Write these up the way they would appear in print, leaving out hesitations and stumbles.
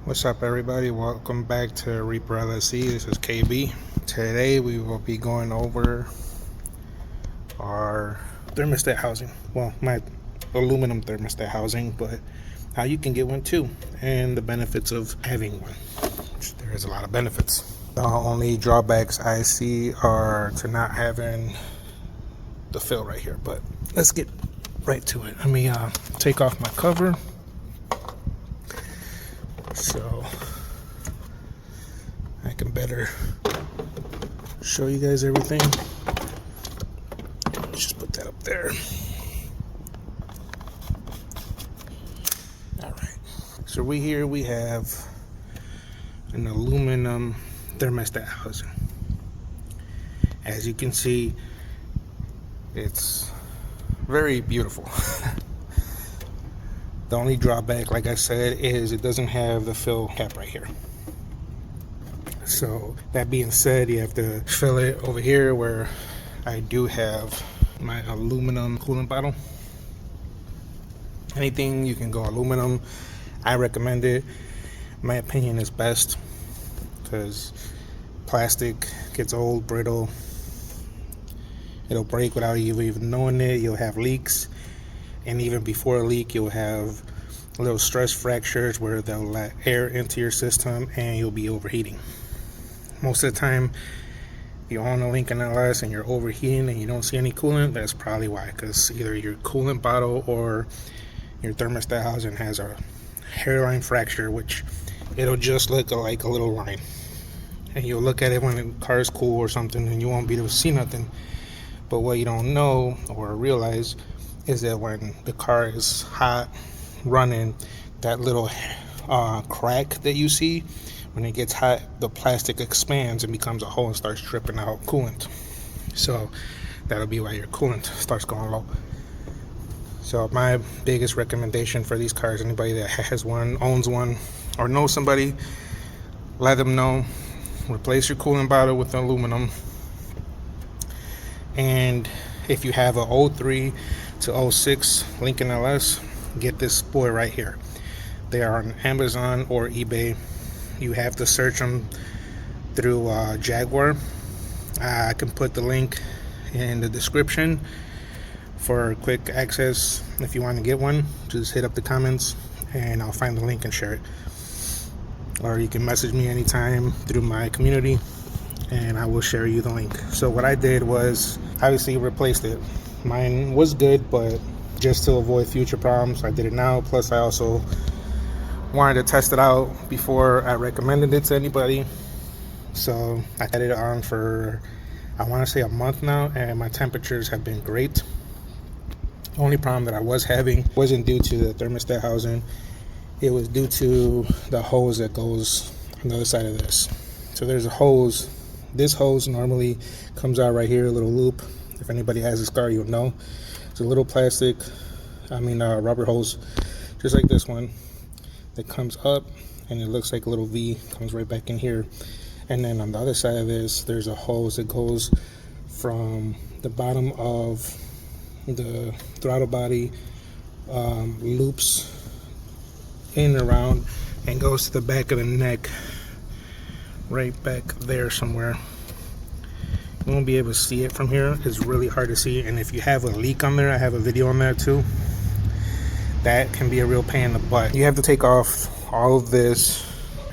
What's up, everybody? Welcome back to Reaper LSC. This is KB. Today we will be going over our thermostat housing. Well, my aluminum thermostat housing, but how you can get one too, and the benefits of having one. There is a lot of benefits. The only drawbacks I see are to not having the fill right here, but let's get right to it. Let me take off my cover. So I can better show you guys everything. Let's just put that up there. All right. So we have an aluminum thermostat housing. As you can see, it's very beautiful. The only drawback, like I said, is it doesn't have the fill cap right here. So that being said, you have to fill it over here where I do have my aluminum coolant bottle. Anything you can go aluminum, I recommend it. My opinion is best because plastic gets old, brittle. It'll break without you even knowing it. You'll have leaks. And even before a leak, you'll have little stress fractures where they'll let air into your system and you'll be overheating. Most of the time, if you own a Lincoln LS and you're overheating and you don't see any coolant, that's probably why. Because either your coolant bottle or your thermostat housing has a hairline fracture, which it'll just look like a little line. And you'll look at it when the car is cool or something and you won't be able to see nothing. But what you don't know or realize is that when the car is hot running, that little crack that you see, when it gets hot, the plastic expands and becomes a hole and starts dripping out coolant. So that'll be why your coolant starts going low. So my biggest recommendation for these cars, anybody that has one, owns one, or knows somebody, let them know. Replace your coolant bottle with aluminum. And if you have a 03 to 06 Lincoln LS, get this boy right here. They are on Amazon or eBay. You have to search them through Jaguar. I can put the link in the description for quick access. If you want to get one, just hit up the comments and I'll find the link and share it. Or you can message me anytime through my community and I will share you the link. So what I did was obviously replaced it. Mine was good, but just to avoid future problems, I did it now. Plus, I also wanted to test it out before I recommended it to anybody. So I had it on for, I want to say, a month now, and my temperatures have been great. The only problem that I was having wasn't due to the thermostat housing. It was due to the hose that goes on the other side of this. So there's a hose. This hose normally comes out right here, a little loop. If anybody has this car, you'll know. It's a little rubber hose, just like this one, that comes up and it looks like a little V, comes right back in here. And then on the other side of this, there's a hose that goes from the bottom of the throttle body, loops in and around, and goes to the back of the neck, right back there somewhere. You won't be able to see it from here. It's really hard to see. And if you have a leak on there, I have a video on that too. That can be a real pain in the butt. You have to take off all of this.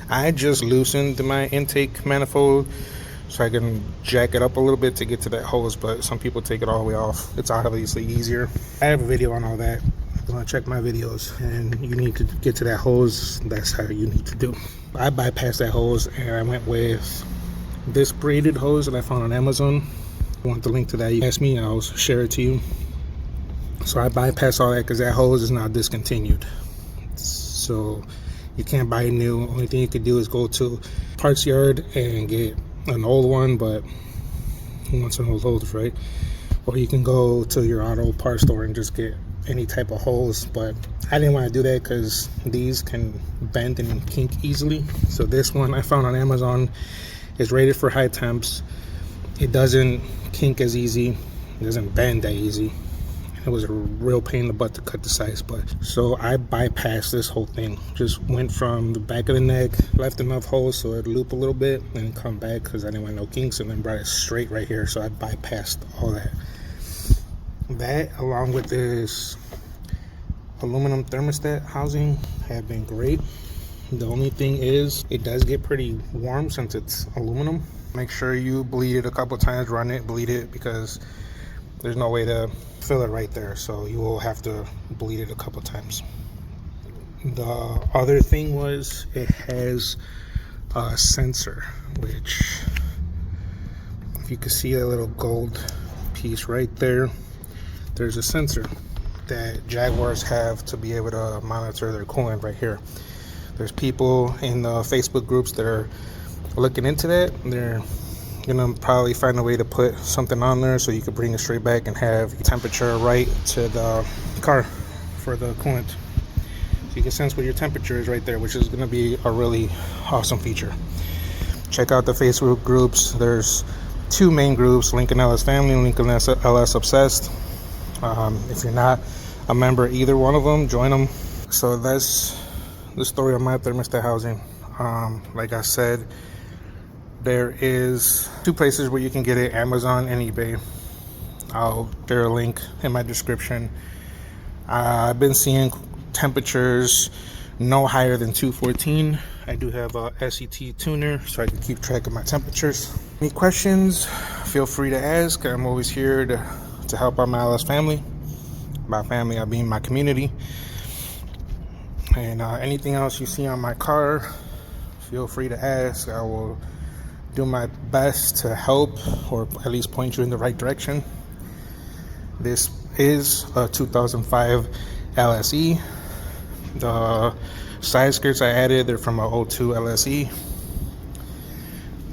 I just loosened my intake manifold so I can jack it up a little bit to get to that hose, but some people take it all the way off. It's obviously easier. I have a video on all that. If you want to check my videos and you need to get to that hose, that's how you need to do. I bypassed that hose and I went with this braided hose that I found on Amazon. If you want the link to that, you ask me, I'll share it to you. So I bypassed all that because that hose is now discontinued. So you can't buy new. Only thing you could do is go to parts yard and get an old one, but who wants an old hose, right? Or you can go to your auto parts store and just get any type of hose, but I didn't want to do that because these can bend and kink easily. So this one I found on Amazon is rated for high temps. It doesn't kink as easy, it doesn't bend that easy, it was a real pain in the butt to cut the size. But so I bypassed this whole thing, just went from the back of the neck, left enough holes so it'd loop a little bit and come back because I didn't want no kinks, and then brought it straight right here. So I bypassed all that along with this aluminum thermostat housing have been great. The only thing is it does get pretty warm since it's aluminum. Make sure you bleed it a couple times, run it, bleed it, because there's no way to fill it right there, so you will have to bleed it a couple times. The other thing was it has a sensor, which if you can see a little gold piece right there, there's a sensor that Jaguars have to be able to monitor their coolant right here. There's people in the Facebook groups that are looking into that. They're gonna probably find a way to put something on there so you can bring it straight back and have your temperature right to the car for the coolant. So you can sense what your temperature is right there, which is gonna be a really awesome feature. Check out the Facebook groups. There's two main groups, Lincoln LS Family and Lincoln LS Obsessed. If you're not a member either one of them, join them. So that's the story of my thermostat housing. Like I said, there is two places where you can get it, Amazon and eBay. I'll share a link in my description. I've been seeing temperatures no higher than 214. I do have a SET tuner so I can keep track of my temperatures. Any questions, feel free to ask. I'm always here to help out my LS family. By family, I mean my community. And anything else you see on my car, feel free to ask. I will do my best to help, or at least point you in the right direction. This is a 2005 LSE. The side skirts I added, they're from a 02 LSE.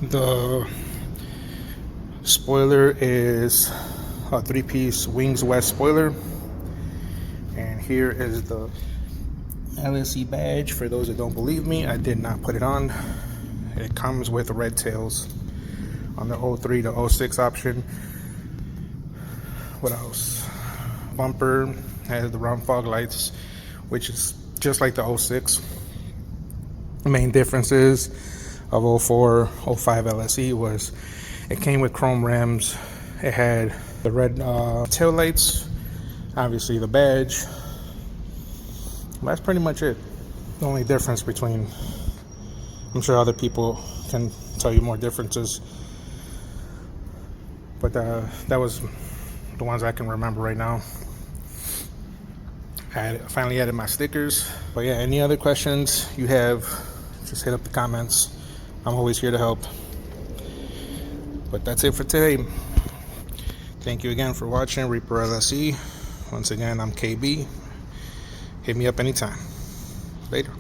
The spoiler is a 3-piece Wings West spoiler. And here is the LSE badge. For those that don't believe me, I did not put it on. It comes with red tails on the 03 to 06 option. What else? Bumper has the round fog lights, which is just like the 06. The main differences of 04, 05 LSE was it came with chrome rims. It had the red tail lights, obviously the badge. That's pretty much it. The only difference between, I'm sure other people can tell you more differences, but that was the ones I can remember right now. I finally added my stickers. But yeah, any other questions you have, just hit up the comments. I'm always here to help. But that's it for today. Thank you again for watching Reaper LSE. Once again, I'm KB. Hit me up anytime. Later.